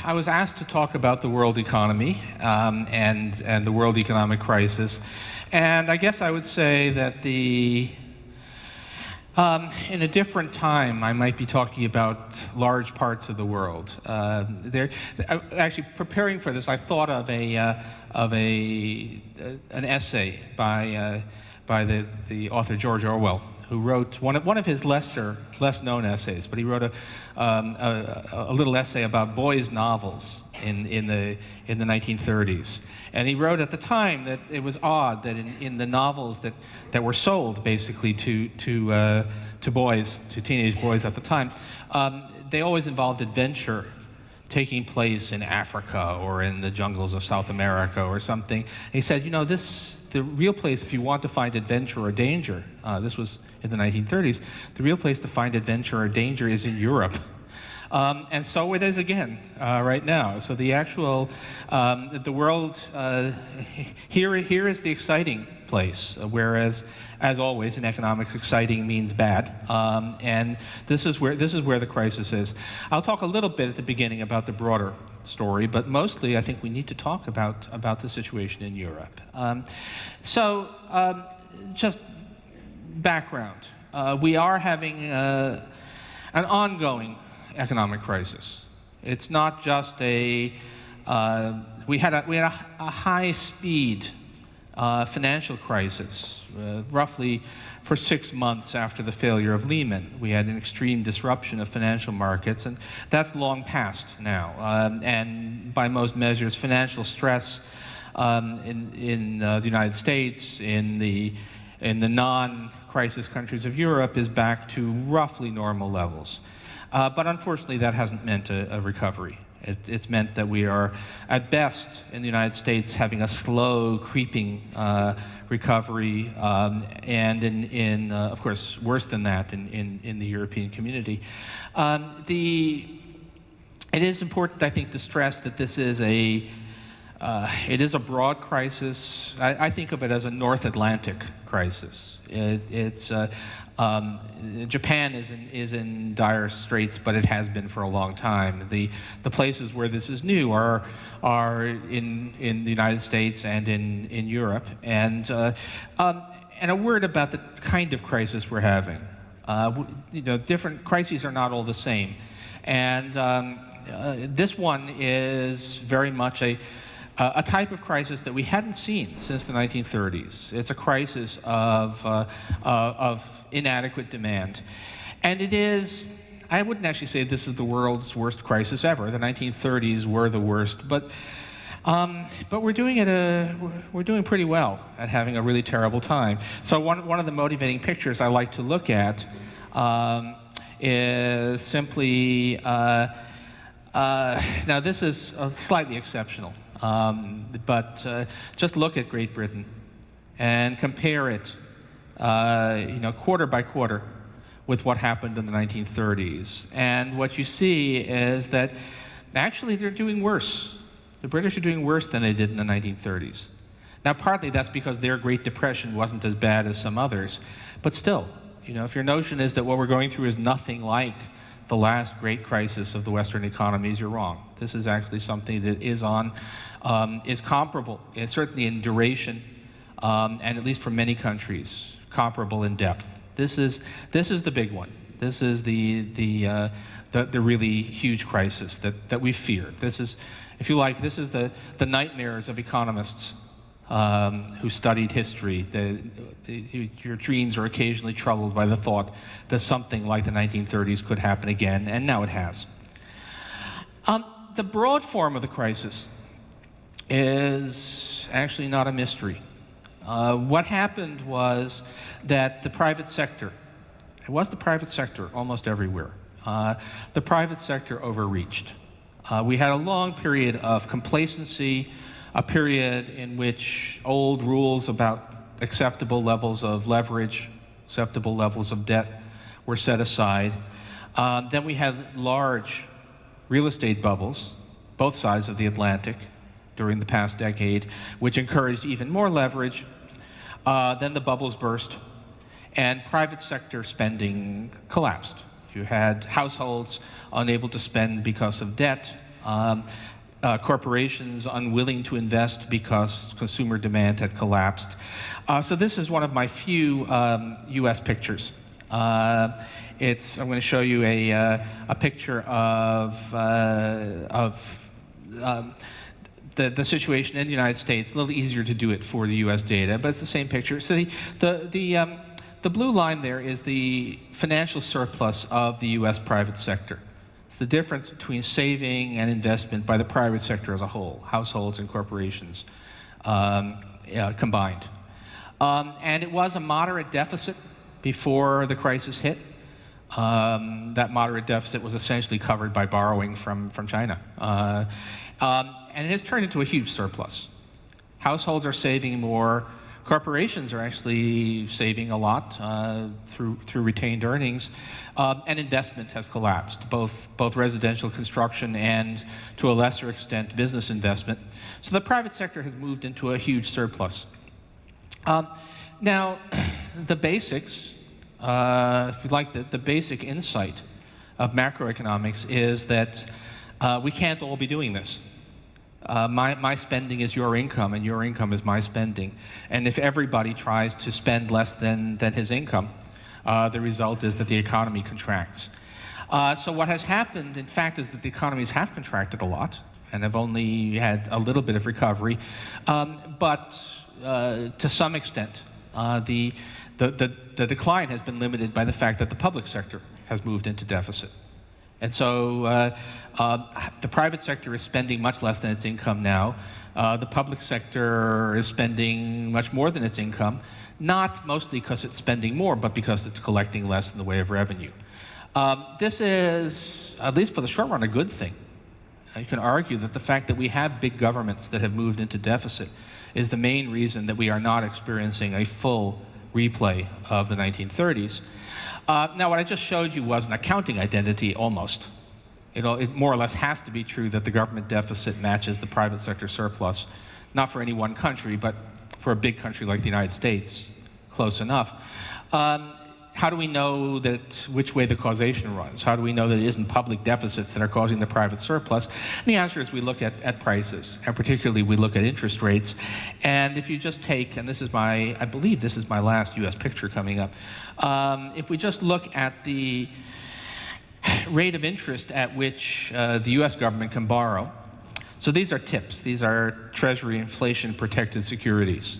I was asked to talk about the world economy and the world economic crisis, and I guess I would say that in a different time, I might be talking about large parts of the world. Actually, preparing for this, I thought of an essay by the author George Orwell, who wrote one of his less known essays, but he wrote a little essay about boys' novels in the 1930s. And he wrote at the time that it was odd that in the novels that were sold basically to boys, to teenage boys at the time, they always involved adventure taking place in Africa or in the jungles of South America or something. And he said, you know, the real place if you want to find adventure or danger, this was in the 1930s, the real place to find adventure or danger is in Europe. And so it is again right now. So the actual, the world, here is the exciting place, whereas, as always, in economics, exciting means bad. And this is where the crisis is. I'll talk a little bit at the beginning about the broader story, but mostly I think we need to talk about the situation in Europe. Just background. We are having an ongoing economic crisis. It's not just we had a high-speed financial crisis, roughly for 6 months after the failure of Lehman. We had an extreme disruption of financial markets, and that's long past now. And by most measures, financial stress in the United States, in the non-crisis countries of Europe, is back to roughly normal levels. But unfortunately, that hasn't meant a recovery. It's meant that we are, at best, in the United States, having a slow, creeping recovery, and of course, worse than that in the European community. It is important, I think, to stress that this is it is a broad crisis. I think of it as a North Atlantic crisis. Japan is in dire straits, but it has been for a long time. The places where this is new are in the United States and in Europe. And a word about the kind of crisis we're having. Different crises are not all the same, and this one is very much a type of crisis that we hadn't seen since the 1930s. It's a crisis of inadequate demand. And it is, I wouldn't actually say this is the world's worst crisis ever. The 1930s were the worst, but we're doing pretty well at having a really terrible time. So one of the motivating pictures I like to look at is simply, now this is slightly exceptional, but just look at Great Britain and compare it quarter by quarter with what happened in the 1930s. And what you see is that actually they're doing worse. The British are doing worse than they did in the 1930s. Now, partly that's because their Great Depression wasn't as bad as some others, but still, if your notion is that what we're going through is nothing like the last great crisis of the Western economies, you're wrong. This is actually something that is comparable, certainly in duration, and at least for many countries, comparable in depth. This is the big one. This is the really huge crisis that we feared. This is, if you like, this is the nightmares of economists who studied history. Your dreams are occasionally troubled by the thought that something like the 1930s could happen again, and now it has. The broad form of the crisis is actually not a mystery. What happened was that the private sector, it was the private sector almost everywhere, the private sector overreached. We had a long period of complacency, a period in which old rules about acceptable levels of leverage, acceptable levels of debt were set aside. Then we had large real estate bubbles, both sides of the Atlantic, during the past decade, which encouraged even more leverage. Then the bubbles burst, and private sector spending collapsed. You had households unable to spend because of debt, Corporations unwilling to invest because consumer demand had collapsed. So this is one of my few U.S. pictures. I'm going to show you a picture of the situation in the United States. A little easier to do it for the U.S. data, but it's the same picture. So the blue line there is the financial surplus of the U.S. private sector. It's the difference between saving and investment by the private sector as a whole, households and corporations combined. And it was a moderate deficit before the crisis hit. That moderate deficit was essentially covered by borrowing from China. And it has turned into a huge surplus. Households are saving more. Corporations are actually saving a lot through retained earnings, and investment has collapsed, both residential construction and, to a lesser extent, business investment. So the private sector has moved into a huge surplus. Now, the basics, if you like, the basic insight of macroeconomics is that we can't all be doing this. My spending is your income, and your income is my spending. And if everybody tries to spend less than his income, the result is that the economy contracts. So what has happened, in fact, is that the economies have contracted a lot and have only had a little bit of recovery. But to some extent, the decline has been limited by the fact that the public sector has moved into deficit. And so the private sector is spending much less than its income now. The public sector is spending much more than its income, not mostly because it's spending more, but because it's collecting less in the way of revenue. This is, at least for the short run, a good thing. You can argue that the fact that we have big governments that have moved into deficit is the main reason that we are not experiencing a full replay of the 1930s. Now, what I just showed you was an accounting identity, almost. It more or less has to be true that the government deficit matches the private sector surplus, not for any one country, but for a big country like the United States, close enough. How do we know which way the causation runs? How do we know that it isn't public deficits that are causing the private surplus? And the answer is we look at prices, and particularly we look at interest rates. And if you just take, and this is I believe this is my last US picture coming up. If we just look at the rate of interest at which the US government can borrow. So these are TIPS. These are Treasury inflation protected securities.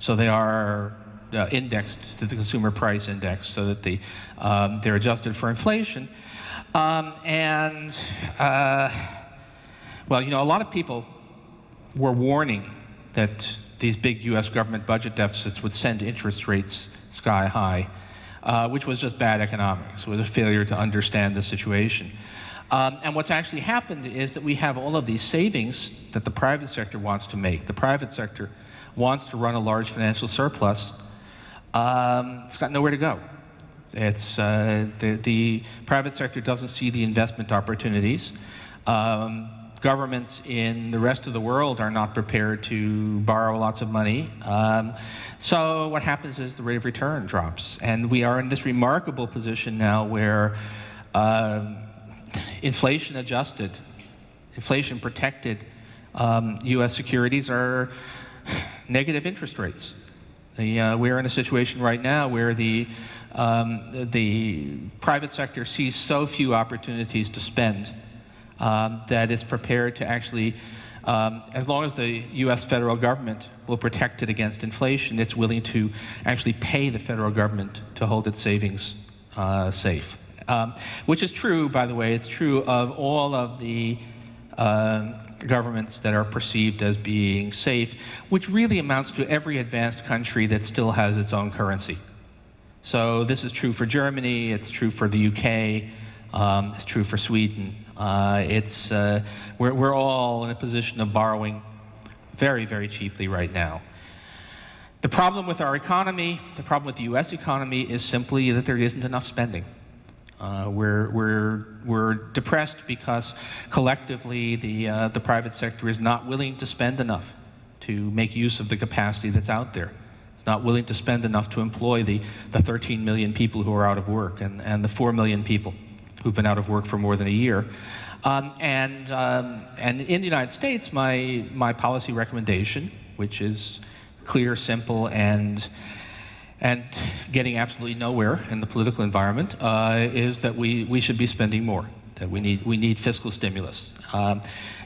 So they are indexed to the consumer price index so that they're adjusted for inflation. Well, you know, a lot of people were warning that these big US government budget deficits would send interest rates sky high, which was just bad economics. It was a failure to understand the situation. And what's actually happened is that we have all of these savings that the private sector wants to make. The private sector wants to run a large financial surplus. It's got nowhere to go. It's, the private sector doesn't see the investment opportunities. Governments in the rest of the world are not prepared to borrow lots of money. So what happens is the rate of return drops. And we are in this remarkable position now where inflation-adjusted, inflation-protected U.S. securities are negative interest rates. We're in a situation right now where the private sector sees so few opportunities to spend that it's prepared to actually, as long as the U.S. federal government will protect it against inflation, it's willing to actually pay the federal government to hold its savings safe. Which is true, by the way, it's true of all of the governments that are perceived as being safe, which really amounts to every advanced country that still has its own currency. So this is true for Germany, it's true for the UK, it's true for Sweden. We're all in a position of borrowing very, very cheaply right now. The problem with our economy, the problem with the US economy, is simply that there isn't enough spending. We're depressed because collectively the private sector is not willing to spend enough to make use of the capacity that's out there. It's not willing to spend enough to employ the 13 million people who are out of work and the 4 million people who've been out of work for more than a year. And in the United States, my policy recommendation, which is clear, simple, and getting absolutely nowhere in the political environment, is that we should be spending more, that we need fiscal stimulus,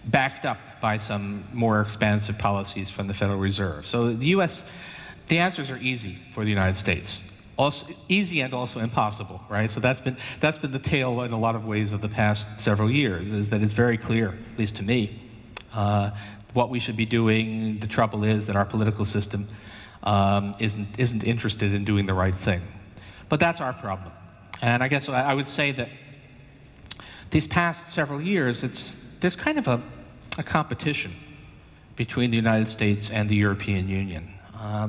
backed up by some more expansive policies from the Federal Reserve. So the U.S., the answers are easy for the United States. Also easy and also impossible, right? So that's been the tale in a lot of ways of the past several years, is that it's very clear, at least to me, what we should be doing. The trouble is that our political system isn't interested in doing the right thing. But that's our problem. And I guess I would say that these past several years, there's kind of a competition between the United States and the European Union.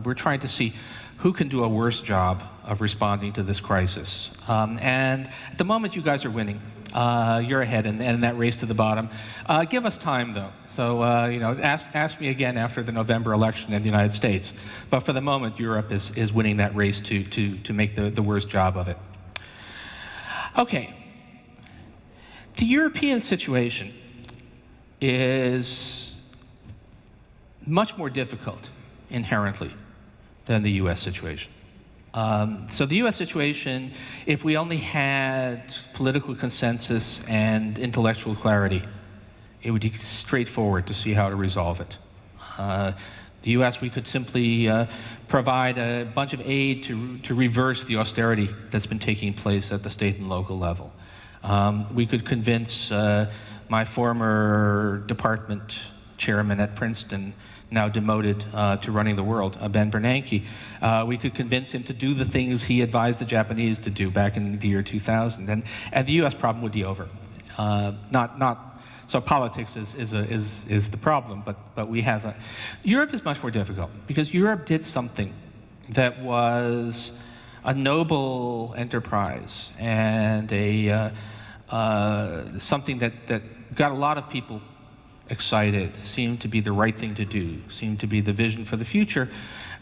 We're trying to see who can do a worse job of responding to this crisis. And at the moment, you guys are winning. You're ahead in that race to the bottom. Give us time, though. So ask me again after the November election in the United States. But for the moment, Europe is winning that race to make the worst job of it. Okay. The European situation is much more difficult inherently than the U.S. situation. So the U.S. situation, if we only had political consensus and intellectual clarity, it would be straightforward to see how to resolve it. The U.S., we could simply provide a bunch of aid to reverse the austerity that's been taking place at the state and local level. We could convince my former department chairman at Princeton, now demoted to running the world, Ben Bernanke. We could convince him to do the things he advised the Japanese to do back in the year 2000, and the U.S. problem would be over. So politics is the problem, but we have Europe is much more difficult because Europe did something that was a noble enterprise and something that got a lot of people excited, seemed to be the right thing to do, seemed to be the vision for the future,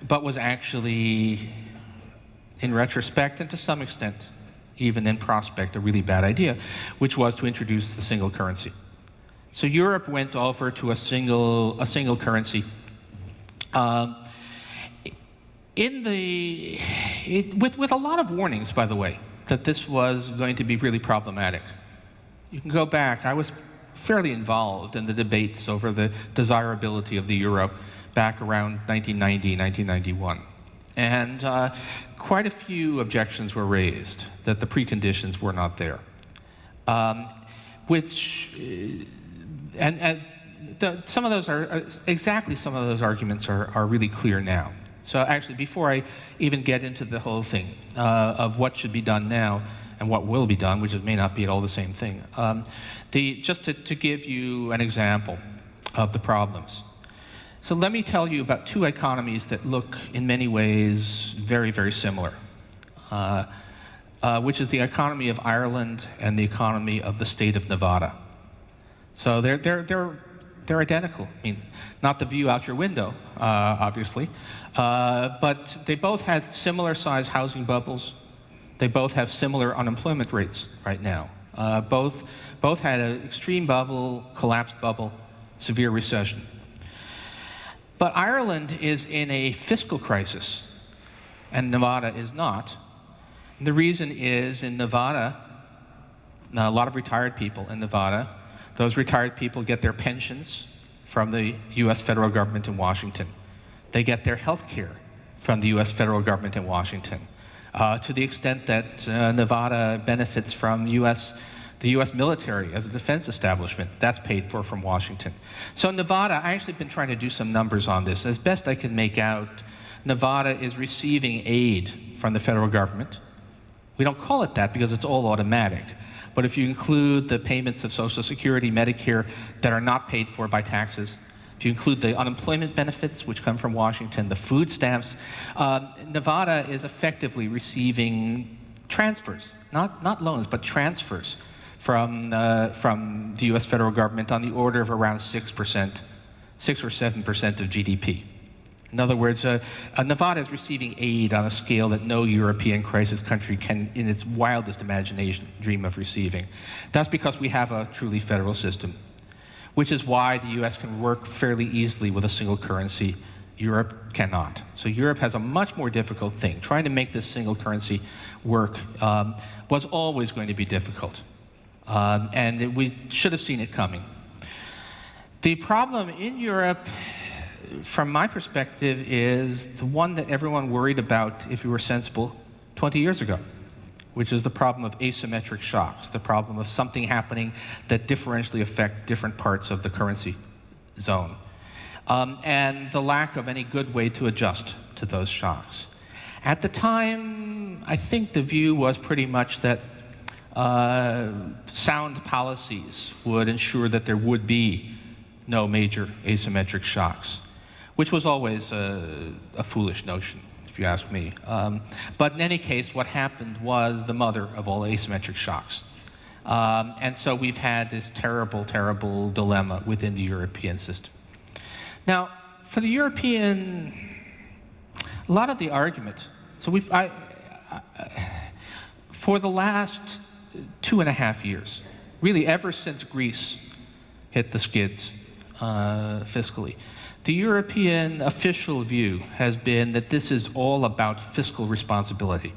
but was actually, in retrospect and to some extent, even in prospect, a really bad idea, which was to introduce the single currency. So Europe went over to a single currency. With a lot of warnings, by the way, that this was going to be really problematic. You can go back. I was fairly involved in the debates over the desirability of the euro back around 1990, 1991. And quite a few objections were raised that the preconditions were not there. Some of those arguments are really clear now. So actually, before I even get into the whole thing of what should be done now and what will be done, which may not be at all the same thing, just to give you an example of the problems. So let me tell you about two economies that look in many ways very, very similar, which is the economy of Ireland and the economy of the state of Nevada. So they're identical. I mean, not the view out your window, obviously, but they both had similar size housing bubbles. They both have similar unemployment rates right now. Both had an extreme bubble, collapsed bubble, severe recession. But Ireland is in a fiscal crisis, and Nevada is not. And the reason is in Nevada, a lot of retired people in Nevada, those retired people get their pensions from the U.S. federal government in Washington. They get their health care from the U.S. federal government in Washington. To the extent that Nevada benefits from the U.S. military as a defense establishment, that's paid for from Washington. So Nevada, I actually been trying to do some numbers on this. As best I can make out, Nevada is receiving aid from the federal government. We don't call it that because it's all automatic. But if you include the payments of Social Security, Medicare that are not paid for by taxes, if you include the unemployment benefits, which come from Washington, the food stamps, Nevada is effectively receiving transfers, not loans, but transfers from the U.S. federal government on the order of around 6% or 7% of GDP. In other words, Nevada is receiving aid on a scale that no European crisis country can, in its wildest imagination, dream of receiving. That's because we have a truly federal system, which is why the US can work fairly easily with a single currency. Europe cannot. So Europe has a much more difficult thing. Trying to make this single currency work was always going to be difficult. We should have seen it coming. The problem in Europe, from my perspective, is the one that everyone worried about, if you were sensible, 20 years ago, which is the problem of asymmetric shocks, the problem of something happening that differentially affects different parts of the currency zone, and the lack of any good way to adjust to those shocks. At the time, I think the view was pretty much that sound policies would ensure that there would be no major asymmetric shocks, which was always a foolish notion, if you ask me. But in any case, what happened was the mother of all asymmetric shocks. And so we've had this terrible, terrible dilemma within the European system. Now, for the European, a lot of the argument, so for the last 2.5 years, really ever since Greece hit the skids fiscally, the European official view has been that this is all about fiscal responsibility.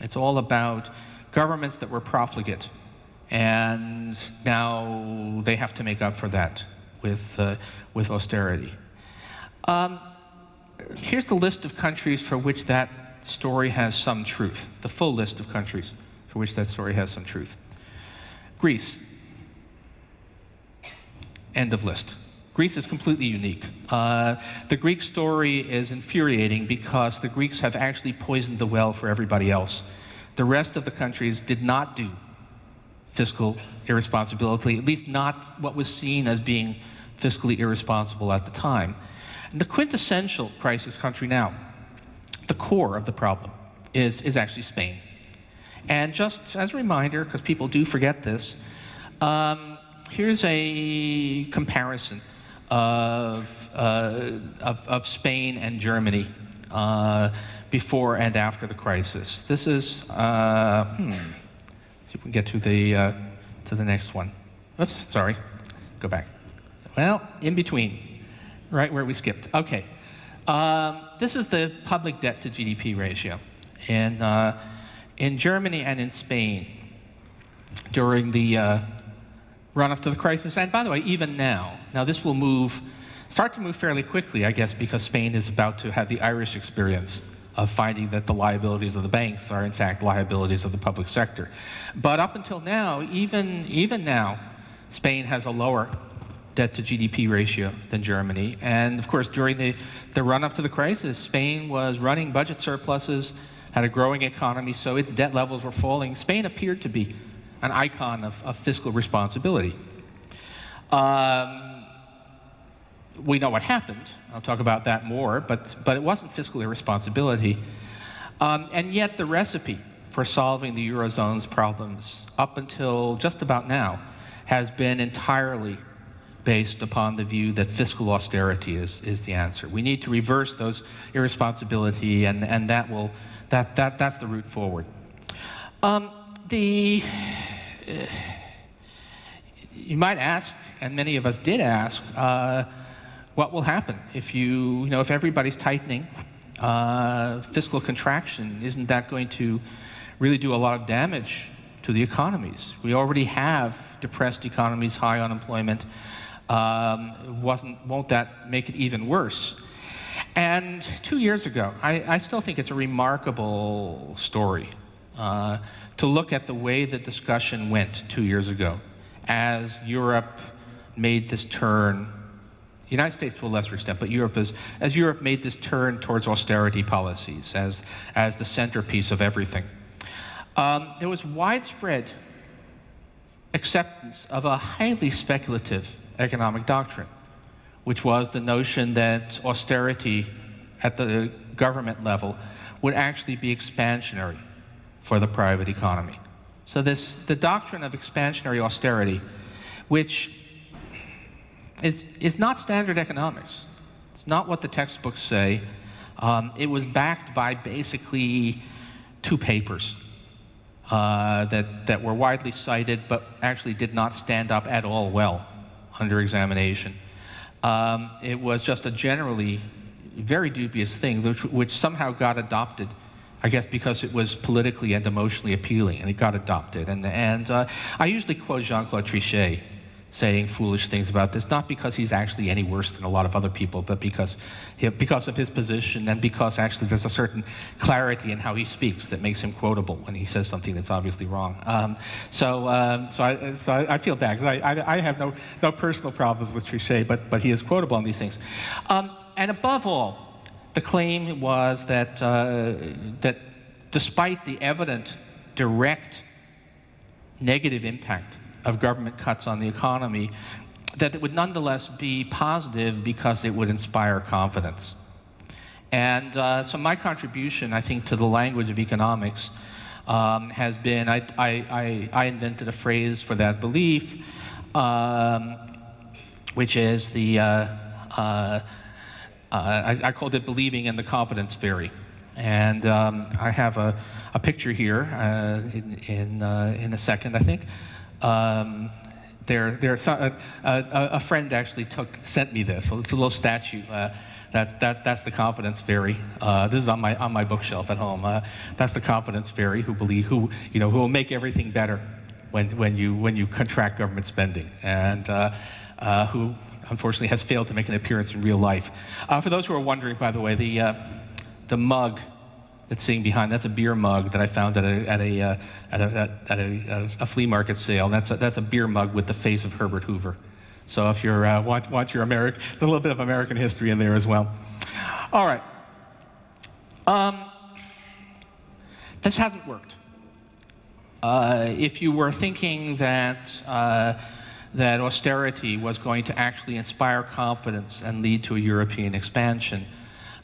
It's all about governments that were profligate, and now they have to make up for that with austerity. Here's the list of countries for which that story has some truth, the full list of countries for which that story has some truth. Greece, end of list. Greece is completely unique. The Greek story is infuriating because the Greeks have actually poisoned the well for everybody else. The rest of the countries did not do fiscal irresponsibility, at least not what was seen as being fiscally irresponsible at the time. And the quintessential crisis country now, the core of the problem, is actually Spain. And just as a reminder, because people do forget this, here's a comparison of Spain and Germany before and after the crisis. This is, let's see if we can get to the next one. Oops, sorry, go back. Well, in between, right where we skipped. Okay, this is the public debt to GDP ratio in Germany and in Spain during the run-up to the crisis, and by the way, even now. Now this will start to move fairly quickly, I guess, because Spain is about to have the Irish experience of finding that the liabilities of the banks are in fact liabilities of the public sector. But up until now, even now, Spain has a lower debt to GDP ratio than Germany. And of course, during the run-up to the crisis, Spain was running budget surpluses, had a growing economy, so its debt levels were falling. Spain appeared to be an icon of fiscal responsibility. We know what happened. I'll talk about that more, but it wasn't fiscal irresponsibility. And yet the recipe for solving the Eurozone's problems up until just about now has been entirely based upon the view that fiscal austerity is the answer. We need to reverse those irresponsibility, and that's the route forward. You might ask, and many of us did ask, what will happen if if everybody's tightening, fiscal contraction, isn't that going to really do a lot of damage to the economies? We already have depressed economies, high unemployment. Won't that make it even worse? And 2 years ago, I still think it's a remarkable story to look at the way the discussion went 2 years ago as Europe made this turn, the United States to a lesser extent, but as Europe made this turn towards austerity policies as the centerpiece of everything. There was widespread acceptance of a highly speculative economic doctrine, which was the notion that austerity at the government level would actually be expansionary for the private economy. So the doctrine of expansionary austerity, which is not standard economics. It's not what the textbooks say. It was backed by basically 2 papers that were widely cited, but actually did not stand up at all well under examination. It was just a generally very dubious thing, which somehow got adopted, I guess because it was politically and emotionally appealing, and it got adopted. And I usually quote Jean-Claude Trichet saying foolish things about this, not because he's actually any worse than a lot of other people, but because of his position, and because actually there's a certain clarity in how he speaks that makes him quotable when he says something that's obviously wrong. So I feel bad, because I have no personal problems with Trichet, but he is quotable on these things. And above all, the claim was that, that despite the evident, direct negative impact of government cuts on the economy, that it would nonetheless be positive because it would inspire confidence. And so my contribution, I think, to the language of economics has been, I invented a phrase for that belief, which is the, I called it believing in the confidence fairy. And I have a picture here in a second, I think. A friend actually sent me this. So it's a little statue. That's the confidence fairy. This is on my bookshelf at home. That's the confidence fairy who will make everything better when you contract government spending, and who unfortunately has failed to make an appearance in real life. For those who are wondering, by the way, the mug that's sitting behind, that's a beer mug that I found at a flea market sale. That's a beer mug with the face of Herbert Hoover. So if you're want your American, there's a little bit of American history in there as well. All right. This hasn't worked. If you were thinking that that austerity was going to actually inspire confidence and lead to a European expansion,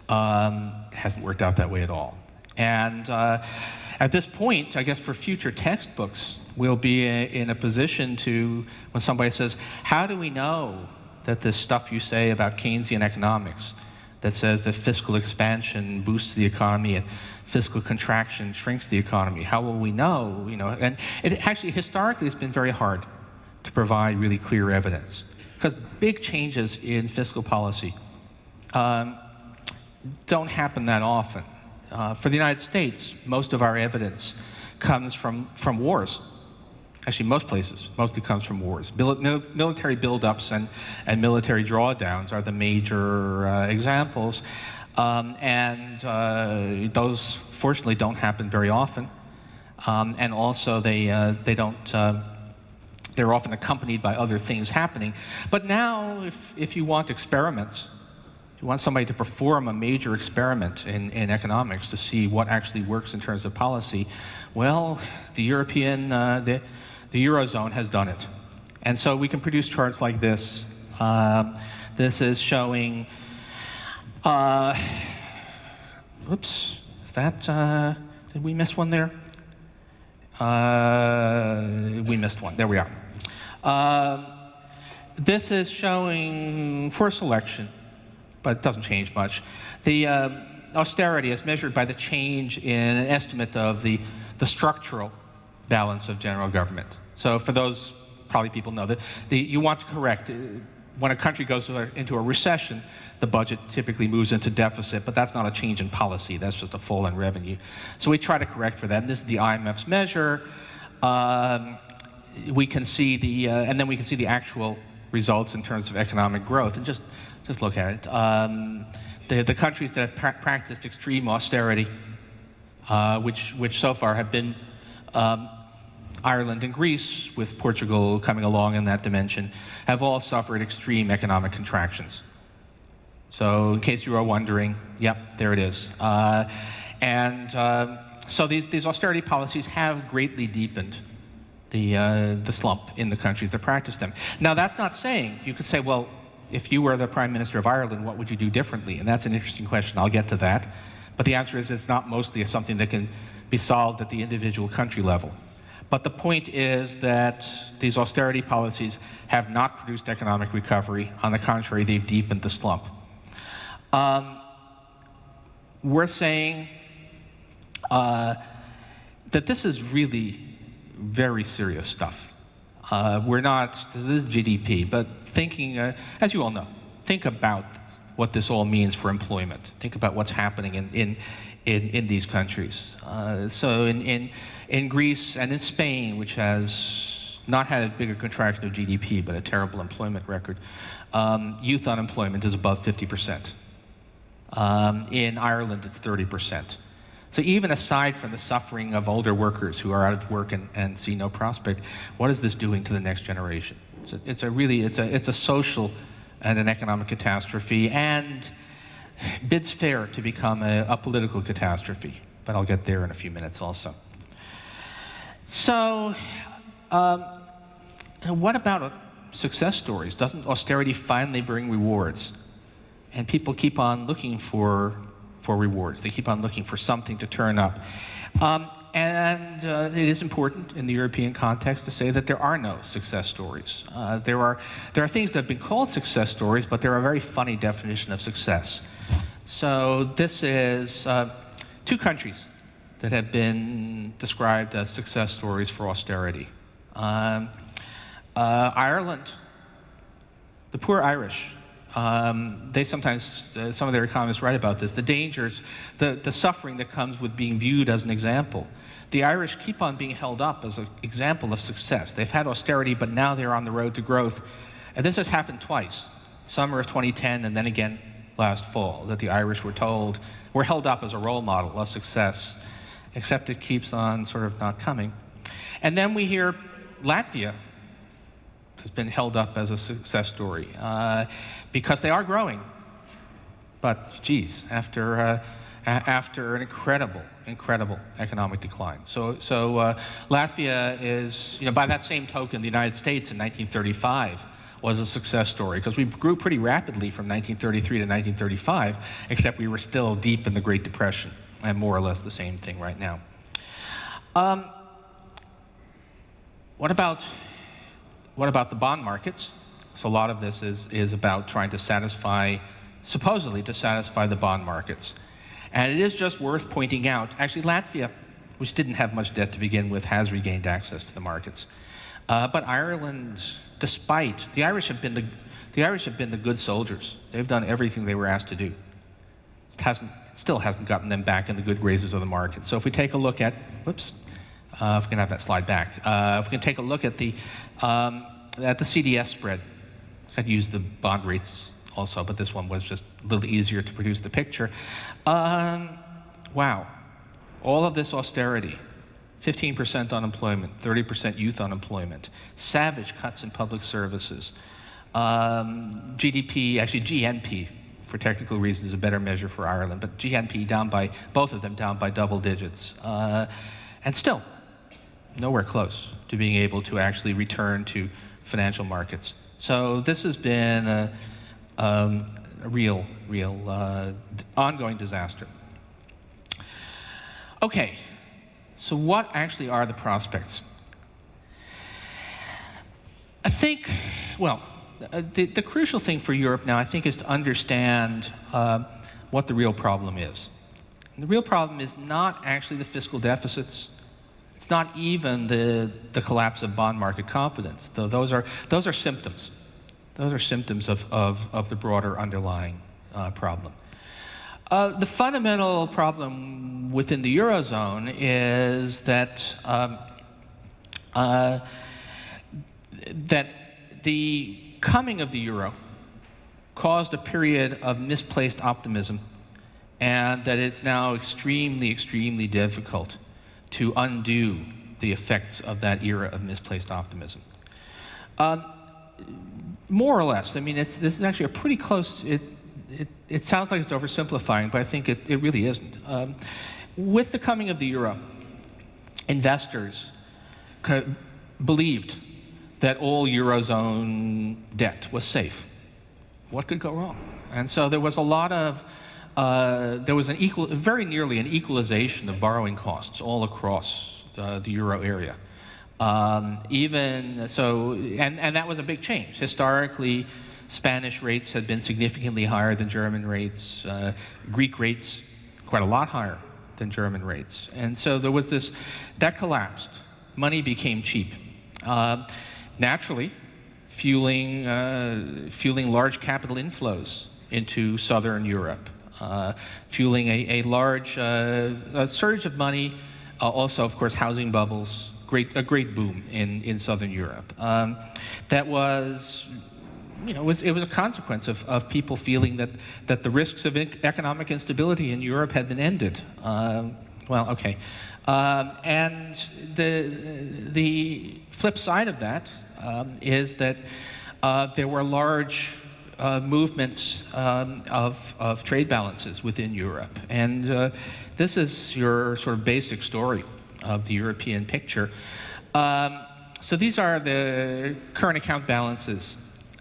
it hasn't worked out that way at all. And at this point, I guess for future textbooks, we'll be in a position to, when somebody says, how do we know that this stuff you say about Keynesian economics, that says that fiscal expansion boosts the economy and fiscal contraction shrinks the economy, how will we know? And it actually, historically, it's been very hard to provide really clear evidence, because big changes in fiscal policy don't happen that often. For the United States, most of our evidence comes from wars. Actually, most places, mostly comes from wars. Military buildups and military drawdowns are the major examples. Those, fortunately, don't happen very often. And also, they don't, they're often accompanied by other things happening. But now, if you want experiments, if you want somebody to perform a major experiment in economics to see what actually works in terms of policy, well, the Eurozone has done it. And so we can produce charts like this. This is showing, oops, is that, did we miss one there? We missed one, there we are. This is showing forced selection, but it doesn't change much. The austerity is measured by the change in an estimate of the structural balance of general government. So for those, probably people know that you want to correct, when a country goes into a recession, the budget typically moves into deficit, but that's not a change in policy, that's just a fall in revenue. So we try to correct for that, and this is the IMF's measure. We can see and then we can see the actual results in terms of economic growth, and just look at it. The countries that have practiced extreme austerity, which so far have been Ireland and Greece, with Portugal coming along in that dimension, have all suffered extreme economic contractions. So in case you are wondering, yep, there it is. So these austerity policies have greatly deepened the slump in the countries that practice them. Now, that's not saying, you could say, well, if you were the Prime Minister of Ireland, what would you do differently? And that's an interesting question. I'll get to that. But the answer is it's not mostly something that can be solved at the individual country level. But the point is that these austerity policies have not produced economic recovery. On the contrary, they've deepened the slump. Worth saying that this is really very serious stuff. We're not, this is GDP, but thinking, as you all know, think about what this all means for employment. Think about what's happening in these countries. So in Greece and in Spain, which has not had a bigger contraction of GDP, but a terrible employment record, youth unemployment is above 50%. In Ireland, it's 30%. So even aside from the suffering of older workers who are out of work and see no prospect, what is this doing to the next generation? So it's a social and an economic catastrophe, and bids fair to become a political catastrophe. But I'll get there in a few minutes also. So what about success stories? Doesn't austerity finally bring rewards? And people keep on looking for rewards. They keep on looking for something to turn up. And it is important in the European context to say that there are no success stories. There are things that have been called success stories, but they're a very funny definition of success. So this is two countries that have been described as success stories for austerity. Ireland, the poor Irish. They sometimes, some of their economists write about this, the dangers, the suffering that comes with being viewed as an example. The Irish keep on being held up as an example of success. They've had austerity, but now they're on the road to growth. And this has happened twice, summer of 2010 and then again last fall, that the Irish were told, we're held up as a role model of success, except it keeps on sort of not coming. And then we hear Latvia has been held up as a success story because they are growing. But geez, after an incredible economic decline. So Latvia is, by that same token, the United States in 1935 was a success story because we grew pretty rapidly from 1933 to 1935, except we were still deep in the Great Depression, and more or less the same thing right now. What about the bond markets? So a lot of this is about trying to satisfy, supposedly to satisfy the bond markets. And it is just worth pointing out, actually Latvia, which didn't have much debt to begin with, has regained access to the markets. But Ireland, despite, the Irish have been the good soldiers. They've done everything they were asked to do. It still hasn't gotten them back in the good graces of the market. So if we take a look at, whoops, if we can have that slide back. If we can take a look at the CDS spread, I'd use the bond rates also, but this one was just a little easier to produce the picture. Wow, all of this austerity, 15% unemployment, 30% youth unemployment, savage cuts in public services, GDP, actually GNP, for technical reasons, is a better measure for Ireland, but GNP down by, both of them down by double digits, and still nowhere close to being able to actually return to financial markets. So this has been a real ongoing disaster. Okay, so what actually are the prospects? I think, well, the crucial thing for Europe now, I think, is to understand what the real problem is. And the real problem is not actually the fiscal deficits. It's not even the collapse of bond market confidence, though those are symptoms. Those are symptoms of the broader underlying problem. The fundamental problem within the Eurozone is that that the coming of the euro caused a period of misplaced optimism, and that it's now extremely difficult to undo the effects of that era of misplaced optimism. More or less, I mean, this is actually a pretty close, it sounds like it's oversimplifying, but I think it really isn't. With the coming of the euro, investors believed that all Eurozone debt was safe. What could go wrong? And so there was a lot of, there was very nearly an equalization of borrowing costs all across the euro area. Even so, and that was a big change. Historically, Spanish rates had been significantly higher than German rates, Greek rates quite a lot higher than German rates. And so there was this, that collapsed. Money became cheap. Naturally, fueling large capital inflows into Southern Europe, fueling a large a surge of money, also, of course, housing bubbles, a great boom in Southern Europe. That was, it was a consequence of people feeling that the risks of economic instability in Europe had been ended. Well, okay. And the flip side of that is that there were large movements of trade balances within Europe. And this is your sort of basic story of the European picture. So these are the current account balances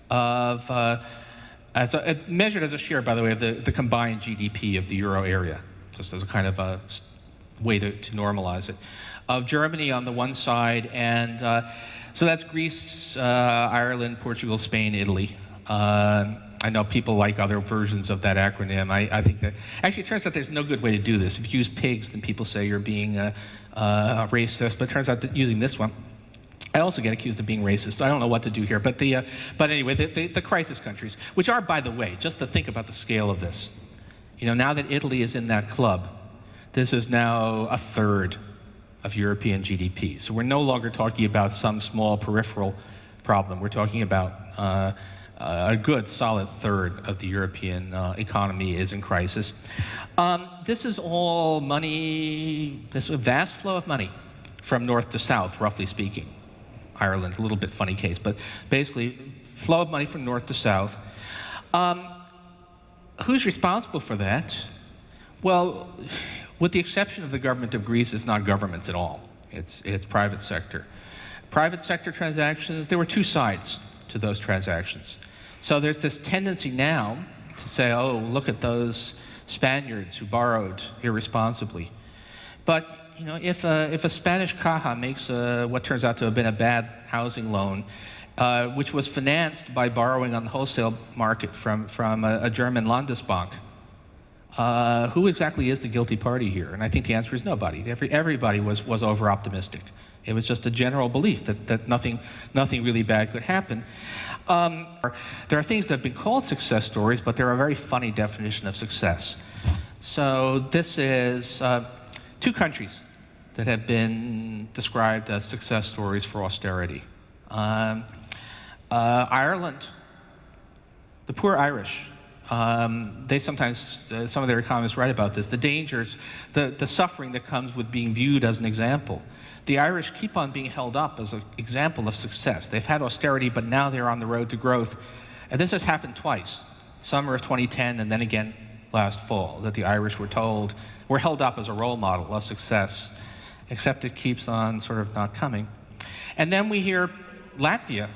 of, measured as a share, by the way, of the combined GDP of the euro area, just as a kind of a way to normalize it, of Germany on the one side, and so that's Greece, Ireland, Portugal, Spain, Italy. I know people like other versions of that acronym. I think that, actually it turns out there's no good way to do this. If you use pigs, then people say you're being racist, but it turns out that using this one, I also get accused of being racist. I don't know what to do here, but anyway, the crisis countries, which are, by the way, just to think about the scale of this, now that Italy is in that club, this is now a third of European GDP. So we're no longer talking about some small peripheral problem. We're talking about a good, solid third of the European economy is in crisis. This is all money, this is a vast flow of money from north to south, roughly speaking. Ireland, a little bit funny case, but basically, flow of money from north to south. Who's responsible for that? Well, with the exception of the government of Greece, it's not governments at all. It's private sector. Private sector transactions, there were two sides to those transactions. So there's this tendency now to say, oh, look at those Spaniards who borrowed irresponsibly. But if a Spanish caja makes what turns out to have been a bad housing loan, which was financed by borrowing on the wholesale market from a German Landesbank, who exactly is the guilty party here? And I think the answer is nobody. Everybody was over-optimistic. It was just a general belief that nothing really bad could happen. There are things that have been called success stories, but they're a very funny definition of success. So this is two countries that have been described as success stories for austerity. Ireland, the poor Irish. They sometimes, some of their economists write about this, the dangers, the suffering that comes with being viewed as an example. The Irish keep on being held up as an example of success. They've had austerity, but now they're on the road to growth. And this has happened twice, summer of 2010 and then again last fall, that the Irish were told, we're held up as a role model of success, except it keeps on sort of not coming. And then we hear Latvia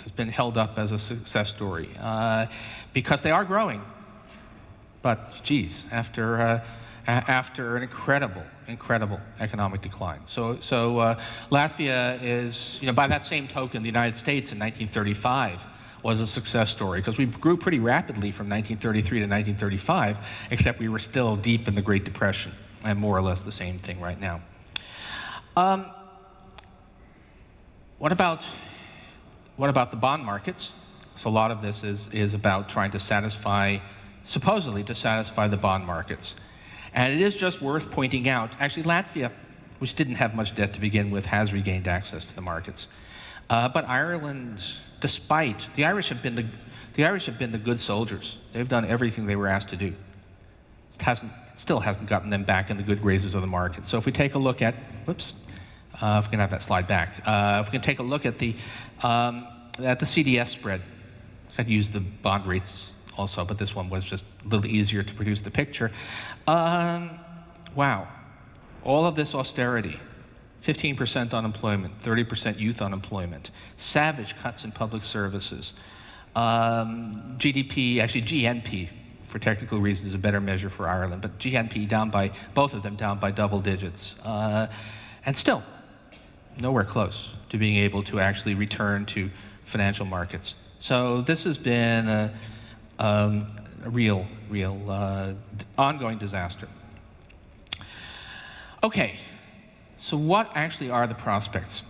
has been held up as a success story because they are growing. But geez, after an incredible economic decline. So Latvia is, by that same token, the United States in 1935 was a success story because we grew pretty rapidly from 1933 to 1935, except we were still deep in the Great Depression, and more or less the same thing right now. What about the bond markets? So a lot of this is about trying to supposedly to satisfy the bond markets. And it is just worth pointing out, actually Latvia, which didn't have much debt to begin with, has regained access to the markets. But Ireland, despite, the Irish have been the good soldiers. They've done everything they were asked to do. It still hasn't gotten them back in the good graces of the market. So if we take a look at, whoops, if we can have that slide back. If we can take a look at the CDS spread, I'd use the bond rates also, but this one was just a little easier to produce the picture. Wow, all of this austerity, 15% unemployment, 30% youth unemployment, savage cuts in public services, GDP, actually GNP, for technical reasons, is a better measure for Ireland, but GNP down by, both of them down by double digits, and still nowhere close to being able to actually return to financial markets So this has been a real ongoing disaster. Okay, so what actually are the prospects?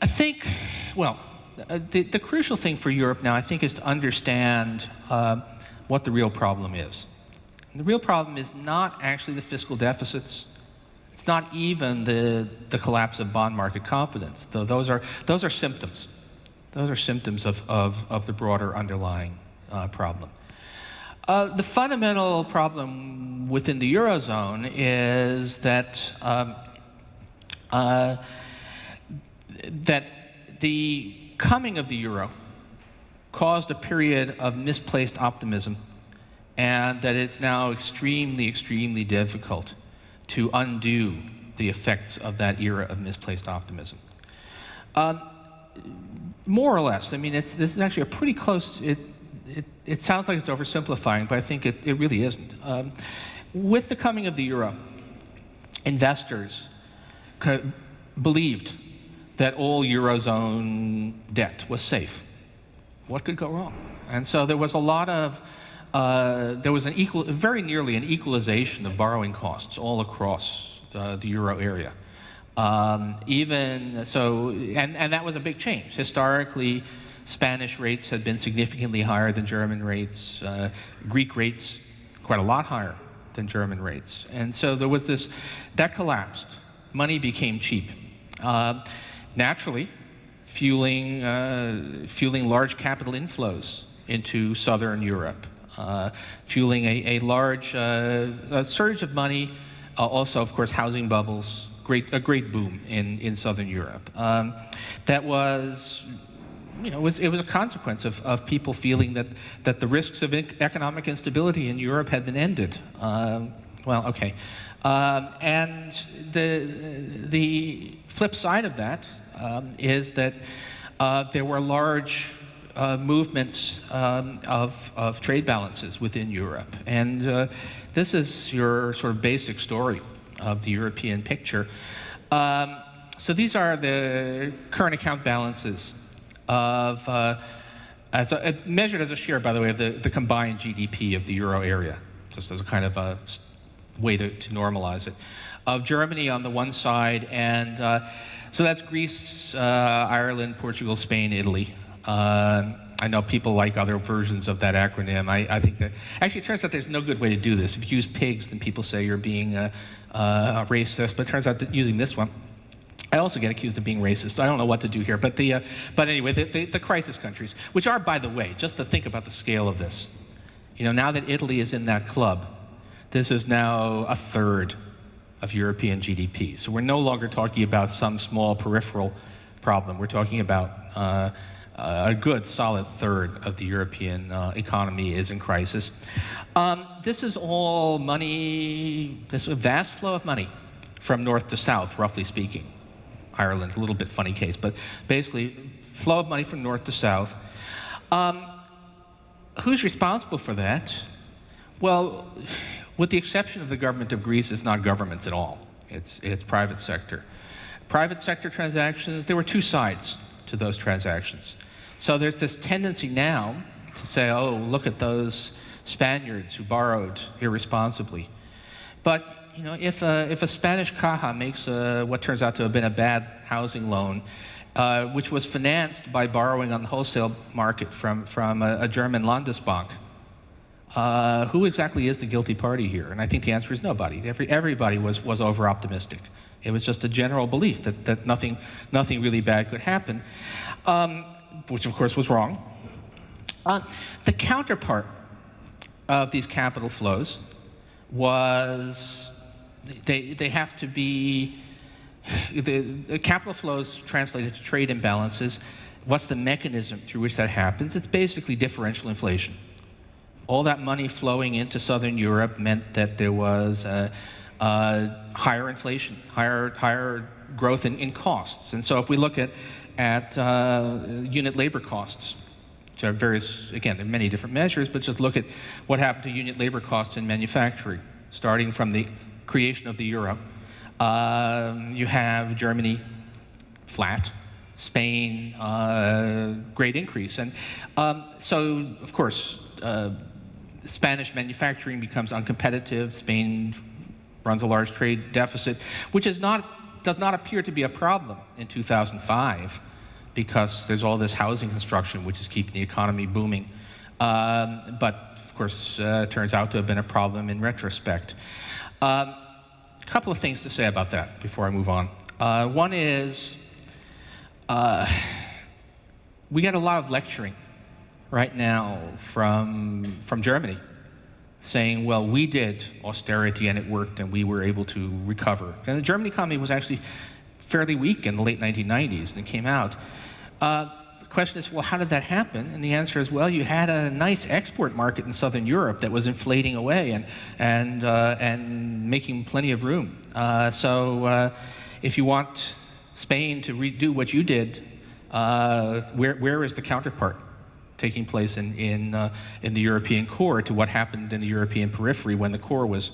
I think, well, the crucial thing for Europe now, I think, is to understand what the real problem is. And the real problem is not actually the fiscal deficits. It's not even the collapse of bond market confidence, though those are symptoms. Those are symptoms of the broader underlying problem. The fundamental problem within the Eurozone is that that the coming of the euro caused a period of misplaced optimism, and that it's now extremely difficult to undo the effects of that era of misplaced optimism. More or less, I mean, this is actually a pretty close, it sounds like it's oversimplifying, but I think it really isn't. With the coming of the euro, investors believed that all Eurozone debt was safe. What could go wrong? And so there was a lot of, there was very nearly an equalization of borrowing costs all across the euro area. Even so, and that was a big change. Historically, Spanish rates had been significantly higher than German rates, Greek rates quite a lot higher than German rates. And so there was this, that collapsed. Money became cheap. Naturally, fueling large capital inflows into Southern Europe, fueling a large surge of money, also, of course, housing bubbles, a great boom in Southern Europe. That was, you know, it was a consequence of people feeling that the risks of economic instability in Europe had been ended. Well, okay. And the flip side of that is that there were large movements of trade balances within Europe. And this is your sort of basic story of the European picture. So these are the current account balances of, measured as a share, by the way, of the combined GDP of the euro area, just as a kind of a way to normalize it, of Germany on the one side, and so that's Greece, Ireland, Portugal, Spain, Italy. I know people like other versions of that acronym. I think that, actually, it turns out there's no good way to do this. If you use pigs, then people say you're being racist, but it turns out that using this one, I also get accused of being racist. I don't know what to do here, but anyway, the crisis countries, which are, by the way, just to think about the scale of this, you know, now that Italy is in that club, this is now a third of European GDP. So we're no longer talking about some small peripheral problem. We're talking about a good, solid third of the European economy is in crisis. This is all money, this is a vast flow of money from north to south, roughly speaking. Ireland, a little bit funny case, but basically, flow of money from north to south. Who's responsible for that? Well, with the exception of the government of Greece, it's not governments at all. It's private sector. Private sector transactions, there were two sides to those transactions. So there's this tendency now to say, oh, look at those Spaniards who borrowed irresponsibly. But you know, if a Spanish caja makes what turns out to have been a bad housing loan, which was financed by borrowing on the wholesale market from a German Landesbank, who exactly is the guilty party here? And I think the answer is nobody. Everybody was over-optimistic. It was just a general belief that nothing really bad could happen, which of course was wrong. The counterpart of these capital flows was they have to be, the capital flows translated to trade imbalances. What's the mechanism through which that happens? It's basically differential inflation. All that money flowing into Southern Europe meant that there was higher inflation, higher growth in costs. And so if we look at unit labor costs, which are various, again, there are many different measures, but just look at what happened to unit labor costs in manufacturing, starting from the creation of the euro. You have Germany flat, Spain, great increase. And so, of course, Spanish manufacturing becomes uncompetitive. Spain runs a large trade deficit, which does not appear to be a problem in 2005, because there's all this housing construction which is keeping the economy booming. But, of course, turns out to have been a problem in retrospect. A couple of things to say about that before I move on. One is, we get a lot of lecturing right now from Germany, saying, well, we did austerity and it worked and we were able to recover. And the German economy was actually fairly weak in the late 1990s and it came out. The question is, well, how did that happen? And the answer is, well, you had a nice export market in Southern Europe that was inflating away and making plenty of room. So if you want Spain to redo what you did, where is the counterpart taking place in the European core to what happened in the European periphery when the core was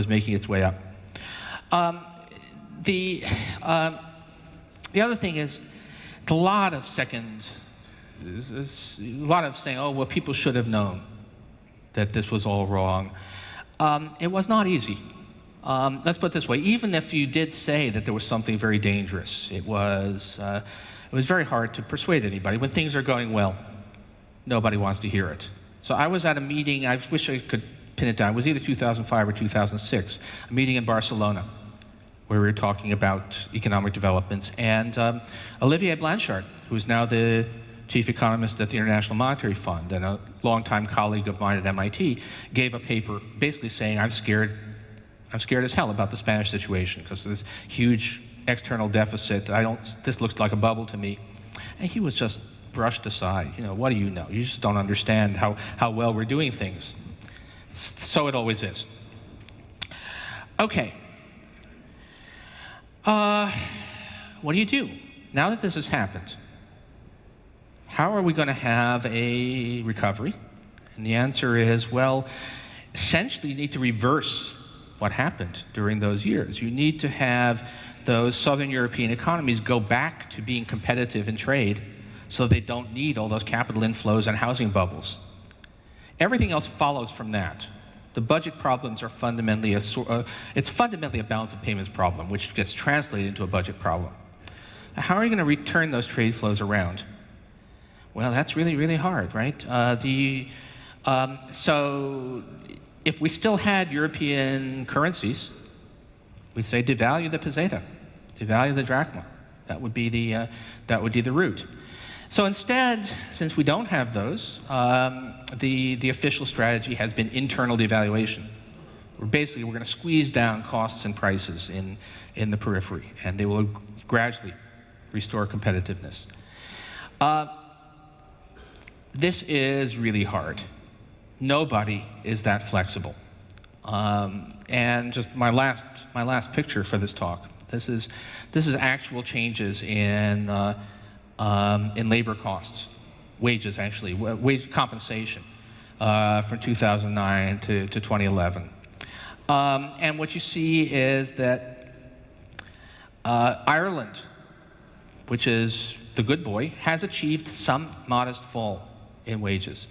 making its way up? The other thing is a lot of saying, oh, well, people should have known that this was all wrong. It was not easy. Let's put it this way: even if you did say that there was something very dangerous, it was very hard to persuade anybody. When things are going well, nobody wants to hear it. So I was at a meeting, I wish I could pin it down, it was either 2005 or 2006, a meeting in Barcelona where we were talking about economic developments. And Olivier Blanchard, who's now the chief economist at the International Monetary Fund and a longtime colleague of mine at MIT, gave a paper basically saying, I'm scared as hell about the Spanish situation because of this huge external deficit. This looks like a bubble to me. And he was just brushed aside. You know, what do you know? You just don't understand how well we're doing things. So it always is. Okay. What do you do? Now that this has happened, how are we going to have a recovery? And the answer is, well, essentially you need to reverse what happened during those years. You need to have those Southern European economies go back to being competitive in trade so they don't need all those capital inflows and housing bubbles. Everything else follows from that. The budget problems are fundamentally it's fundamentally a balance of payments problem, which gets translated into a budget problem. Now, how are you going to return those trade flows around? Well, that's really, really hard, right? So if we still had European currencies, we'd say devalue the peseta, devalue the drachma. That would be the route. So instead, since we don't have those, the official strategy has been internal devaluation. We're going to squeeze down costs and prices in the periphery, and they will gradually restore competitiveness. This is really hard. Nobody is that flexible. And just my last picture for this talk. This is actual changes in labor costs, wages actually, wage compensation from 2009 to 2011. And what you see is that Ireland, which is the good boy, has achieved some modest fall in wages,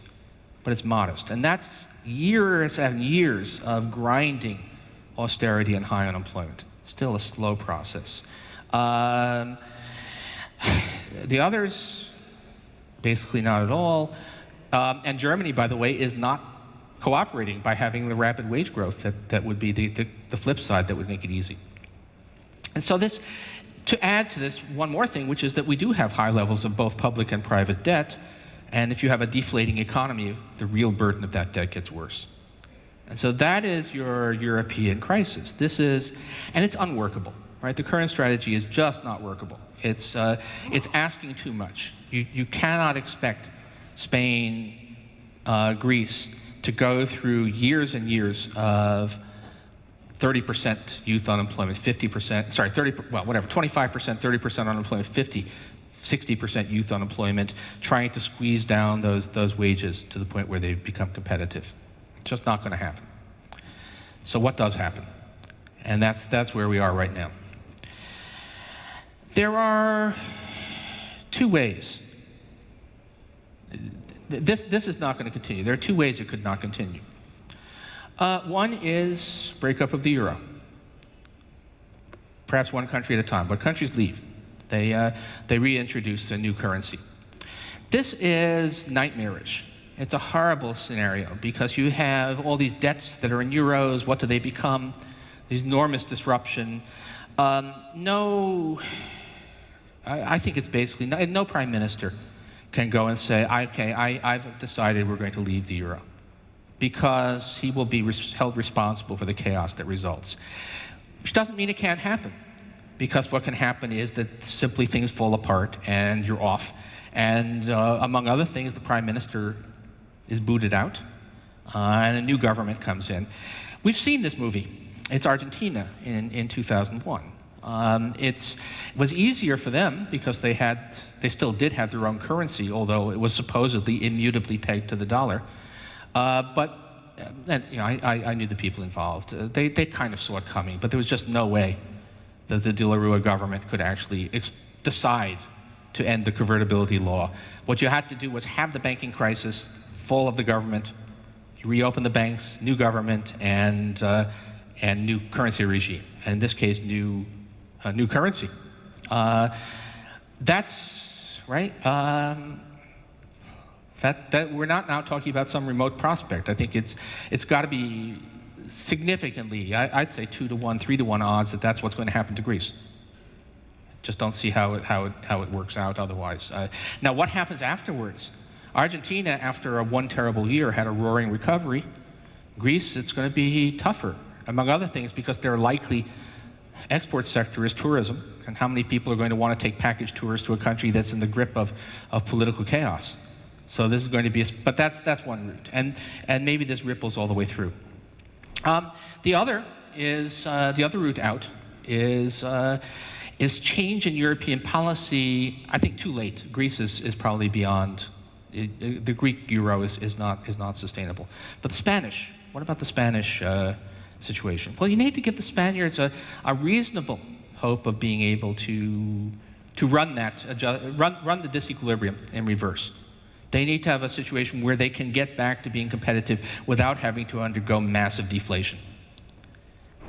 but it's modest. And that's years and years of grinding austerity and high unemployment. Still a slow process. The others, basically not at all. And Germany, by the way, is not cooperating by having the rapid wage growth that would be the flip side that would make it easy. And so this, to add to this, one more thing, which is that we do have high levels of both public and private debt. And if you have a deflating economy, the real burden of that debt gets worse. And so that is your European crisis. And it's unworkable, right? The current strategy is just not workable. It's asking too much. You cannot expect Spain, Greece to go through years and years of 30% youth unemployment, 25%, 30% unemployment, 60% youth unemployment, trying to squeeze down those wages to the point where they become competitive. It's just not going to happen. So what does happen? And that's where we are right now. There are two ways. This is not going to continue. There are two ways it could not continue. One is breakup of the euro. Perhaps one country at a time, but countries leave. They reintroduce a new currency. This is nightmarish. It's a horrible scenario because you have all these debts that are in euros. What do they become? There's enormous disruption. I think it's basically no prime minister can go and say, okay, I've decided we're going to leave the euro, because he will be held responsible for the chaos that results. Which doesn't mean it can't happen, because what can happen is that simply things fall apart and you're off. And among other things, the prime minister is booted out and a new government comes in. We've seen this movie. It's Argentina in 2001. It was easier for them because they still did have their own currency, although it was supposedly immutably pegged to the dollar. I knew the people involved. They kind of saw it coming, but there was just no way that the De La Rua government could actually decide to end the convertibility law. What you had to do was have the banking crisis, fall of the government, you reopen the banks, new government, and new currency regime. And in this case, new currency. That's right. That we're not now talking about some remote prospect. I think it's got to be significantly, I'd say 2-to-1, 3-to-1 odds that that's what's going to happen to Greece. Just don't see how it works out otherwise. Now, what happens afterwards? Argentina, after one terrible year, had a roaring recovery. Greece, it's going to be tougher, among other things, because their likely export sector is tourism, and how many people are going to want to take package tours to a country that's in the grip of political chaos? So this is going to be, but that's one route, and maybe this ripples all the way through. The other route out is change in European policy. I think too late. Greece is probably beyond. The Greek euro is not sustainable. But the Spanish. What about the Spanish situation? Well, you need to give the Spaniards a reasonable hope of being able to run the disequilibrium in reverse. They need to have a situation where they can get back to being competitive without having to undergo massive deflation.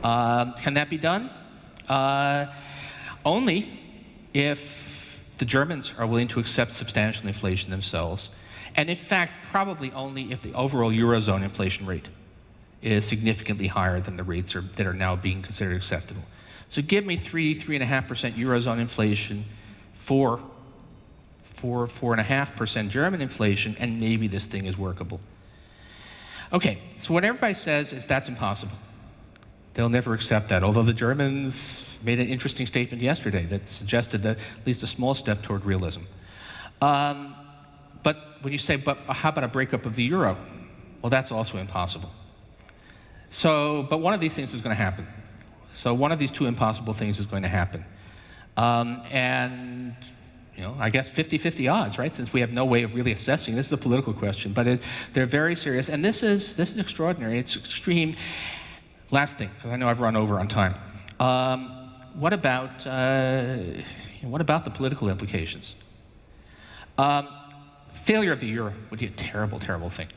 Can that be done? Only if the Germans are willing to accept substantial inflation themselves, and in fact, probably only if the overall Eurozone inflation rate is significantly higher than the rates that are now being considered acceptable. So give me 3.5% Eurozone inflation, 4.5% German inflation, and maybe this thing is workable. Okay, so what everybody says is that's impossible. They'll never accept that, although the Germans made an interesting statement yesterday that suggested that at least a small step toward realism. But when you say, but how about a breakup of the euro? Well, that's also impossible. So, but one of these things is going to happen. So one of these two impossible things is going to happen. And I guess 50-50 odds, right? Since we have no way of really assessing. This is a political question, but they're very serious. And this is extraordinary. It's extreme. Last thing, because I know I've run over on time. What about the political implications? Failure of the euro would be a terrible, terrible thing.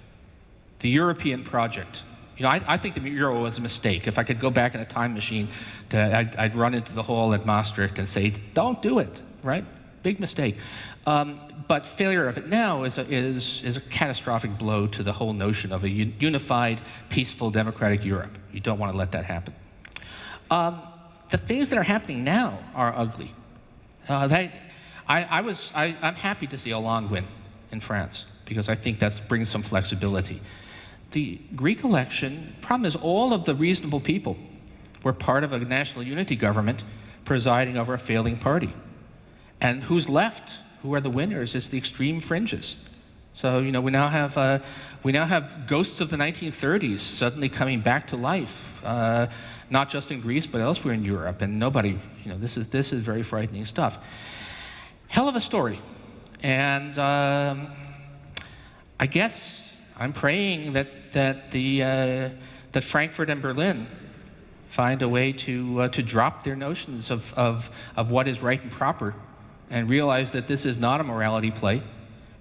The European project. I think the euro was a mistake. If I could go back in a time machine, I'd run into the hall at Maastricht and say, "Don't do it," right? Big mistake. But failure of it now is a catastrophic blow to the whole notion of a unified, peaceful, democratic Europe. You don't want to let that happen. The things that are happening now are ugly. I'm happy to see Hollande win in France, because I think that brings some flexibility. The Greek election, problem is all of the reasonable people were part of a national unity government presiding over a failing party. And who's left, who are the winners, is the extreme fringes. So, we now have ghosts of the 1930s suddenly coming back to life, not just in Greece, but elsewhere in Europe. And nobody, this is very frightening stuff. Hell of a story. And I guess I'm praying that Frankfurt and Berlin find a way to drop their notions of what is right and proper and realize that this is not a morality play,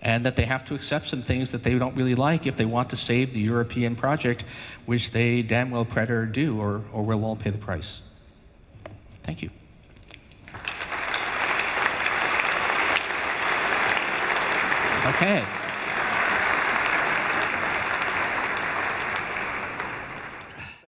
and that they have to accept some things that they don't really like if they want to save the European project, which they damn well better do, or we'll all pay the price. Thank you. Okay.